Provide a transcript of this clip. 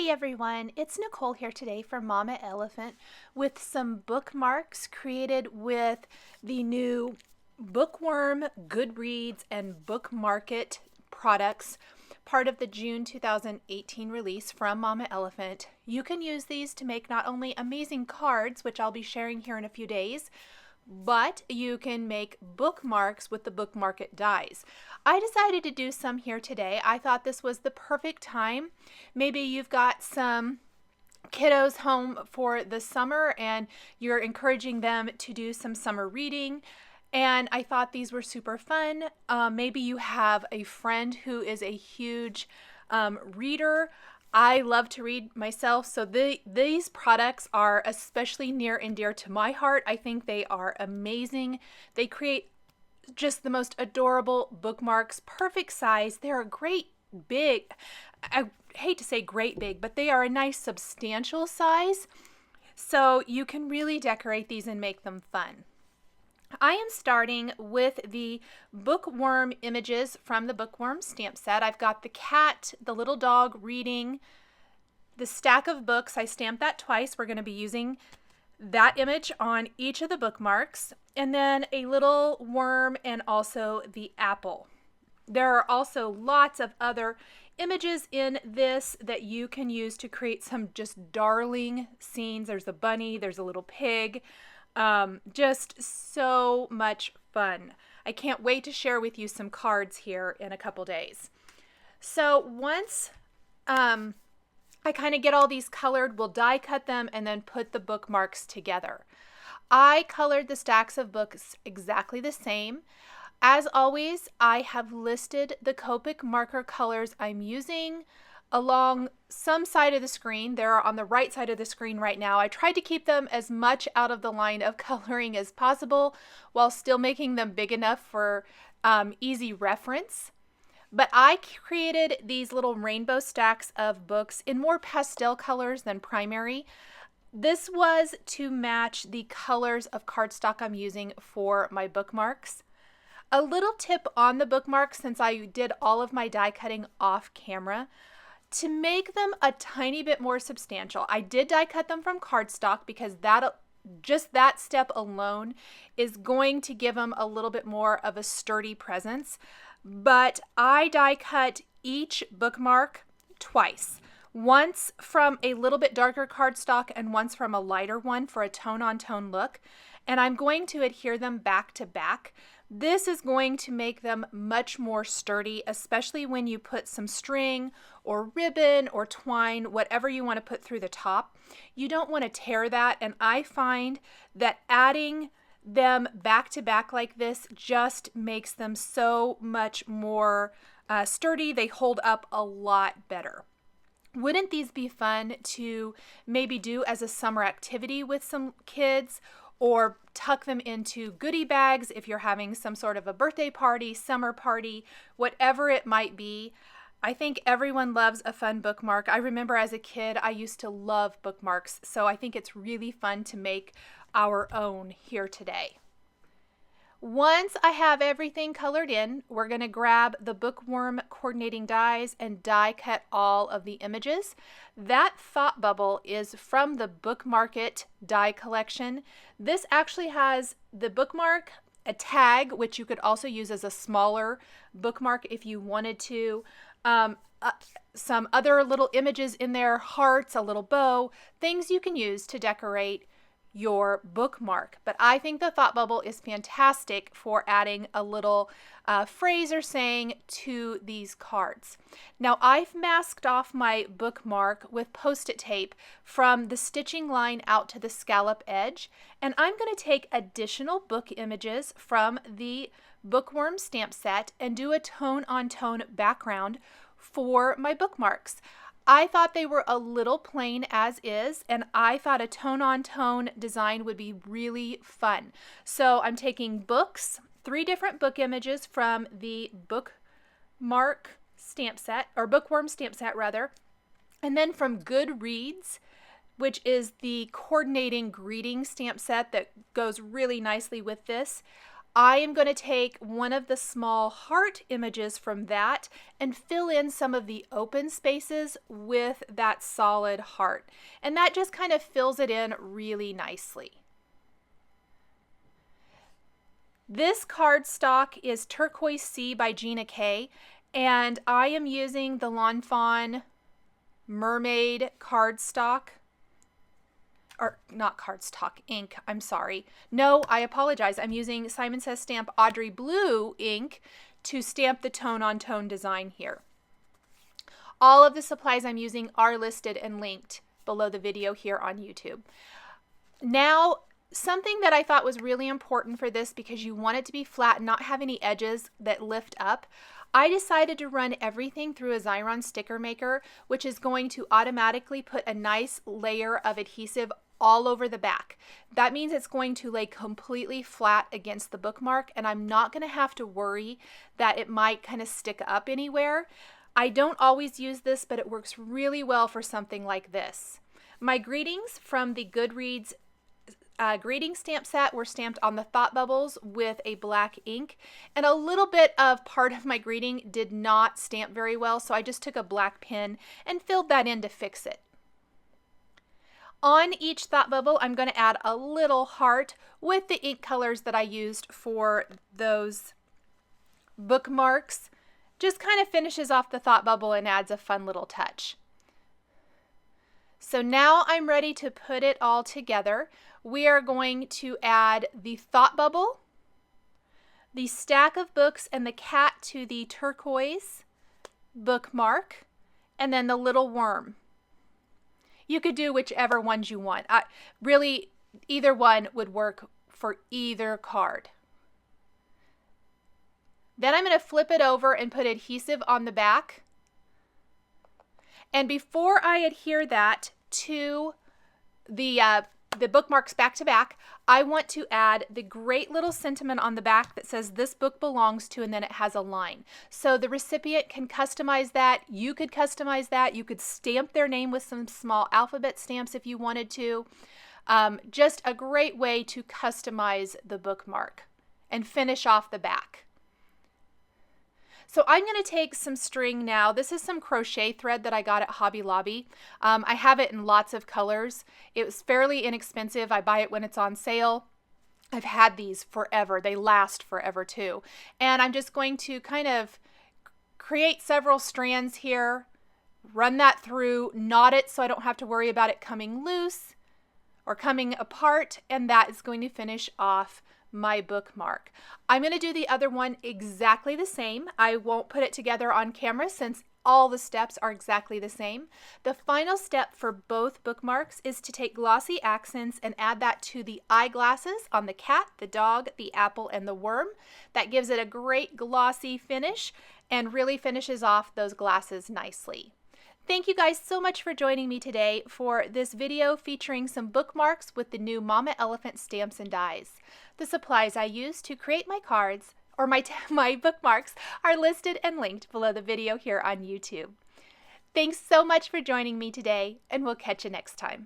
Hey everyone, it's Nicole here today from Mama Elephant with some bookmarks created with the new Bookworm, Goodreads, and Bookmarket products, part of the June 2018 release from Mama Elephant. You can use these to make not only amazing cards, which I'll be sharing here in a few days, but you can make bookmarks with the Bookmarket dies. I decided to do some here today. I thought this was the perfect time. Maybe you've got some kiddos home for the summer and you're encouraging them to do some summer reading, and I thought these were super fun. Maybe you have a friend who is a huge reader. I love to read myself, so these products are especially near and dear to my heart. I think they are amazing. They create just the most adorable bookmarks, perfect size. They're a great big, I hate to say great big, but they are a nice substantial size, so you can really decorate these and make them fun. I am starting with the bookworm images from the bookworm stamp set. I've got the cat, the little dog reading, the stack of books. I stamped that twice. We're going to be using that image on each of the bookmarks, and then a little worm and also the apple. There are also lots of other images in this that you can use to create some just darling scenes. There's a bunny, there's a little pig. Just so much fun. I can't wait to share with you some cards here in a couple days. So once I kind of get all these colored, we'll die cut them and then put the bookmarks together. I colored the stacks of books exactly the same. As always, I have listed the Copic marker colors I'm using along some side of the screen. They're on the right side of the screen right now. I tried to keep them as much out of the line of coloring as possible while still making them big enough for easy reference. But I created these little rainbow stacks of books in more pastel colors than primary. This was to match the colors of cardstock I'm using for my bookmarks. A little tip on the bookmarks, since I did all of my die cutting off camera, to make them a tiny bit more substantial. I did die cut them from cardstock because just that step alone is going to give them a little bit more of a sturdy presence. But I die cut each bookmark twice. Once from a little bit darker cardstock and once from a lighter one for a tone-on-tone look. And I'm going to adhere them back to back. This is going to make them much more sturdy, especially when you put some string or ribbon or twine, whatever you want to put through the top. You don't want to tear that, and I find that adding them back to back like this just makes them so much more sturdy. They hold up a lot better. Wouldn't these be fun to maybe do as a summer activity with some kids, or tuck them into goodie bags if you're having some sort of a birthday party, summer party, whatever it might be? I think everyone loves a fun bookmark. I remember as a kid, I used to love bookmarks, so I think it's really fun to make our own here today. Once I have everything colored in, we're going to grab the bookworm coordinating dies and die cut all of the images. That thought bubble is from the Bookmarket die collection. This actually has the bookmark, a tag, which you could also use as a smaller bookmark if you wanted to, some other little images in there, hearts, a little bow, things you can use to decorate your bookmark. But I think the thought bubble is fantastic for adding a little phrase or saying to these cards. Now I've masked off my bookmark with post-it tape from the stitching line out to the scallop edge, and I'm going to take additional book images from the bookworm stamp set and do a tone-on-tone background for my bookmarks. I thought they were a little plain as is, and I thought a tone-on-tone design would be really fun. So I'm taking books, 3 different book images from the bookmark stamp set, or bookworm stamp set rather, and then from Goodreads, which is the coordinating greeting stamp set that goes really nicely with this. I am going to take one of the small heart images from that and fill in some of the open spaces with that solid heart. And that just kind of fills it in really nicely. This cardstock is Turquoise Sea by Gina K, and I am using the Fawn Mermaid cardstock. Or not cardstock, ink, I'm sorry. No, I apologize. I'm using Simon Says Stamp AUDREY Blue ink to stamp the tone-on-tone design here. All of the supplies I'm using are listed and linked below the video here on YouTube. Now, something that I thought was really important for this, because you want it to be flat and not have any edges that lift up, I decided to run everything through a Xyron sticker maker, which is going to automatically put a nice layer of adhesive all over the back. That means it's going to lay completely flat against the bookmark, and I'm not going to have to worry that it might kind of stick up anywhere. I don't always use this, but it works really well for something like this. My greetings from the Goodreads greeting stamp set were stamped on the thought bubbles with a black ink, and a little bit of part of my greeting did not stamp very well, so I just took a black pen and filled that in to fix it. On each thought bubble, I'm going to add a little heart with the ink colors that I used for those bookmarks. Just kind of finishes off the thought bubble and adds a fun little touch. So now I'm ready to put it all together. We are going to add the thought bubble, the stack of books, and the cat to the turquoise bookmark, and then the little worm. You could do whichever ones you want. Really, either one would work for either card. Then I'm going to flip it over and put adhesive on the back. And before I adhere that to the bookmarks back to back, I want to add the great little sentiment on the back that says this book belongs to, and then it has a line. So the recipient can customize that. You could customize that. You could stamp their name with some small alphabet stamps if you wanted to. Just a great way to customize the bookmark and finish off the back. So I'm going to take some string now. This is some crochet thread that I got at Hobby Lobby. I have it in lots of colors. It was fairly inexpensive. I buy it when it's on sale. I've had these forever. They last forever too. And I'm just going to kind of create several strands here, run that through, knot it so I don't have to worry about it coming loose or coming apart, and that is going to finish off my bookmark. I'm going to do the other one exactly the same. I won't put it together on camera since all the steps are exactly the same. The final step for both bookmarks is to take glossy accents and add that to the eyeglasses on the cat, the dog, the apple, and the worm. That gives it a great glossy finish and really finishes off those glasses nicely. Thank you guys so much for joining me today for this video featuring some bookmarks with the new Mama Elephant stamps and dies. The supplies I used to create my cards, or my bookmarks, are listed and linked below the video here on YouTube. Thanks so much for joining me today, and we'll catch you next time.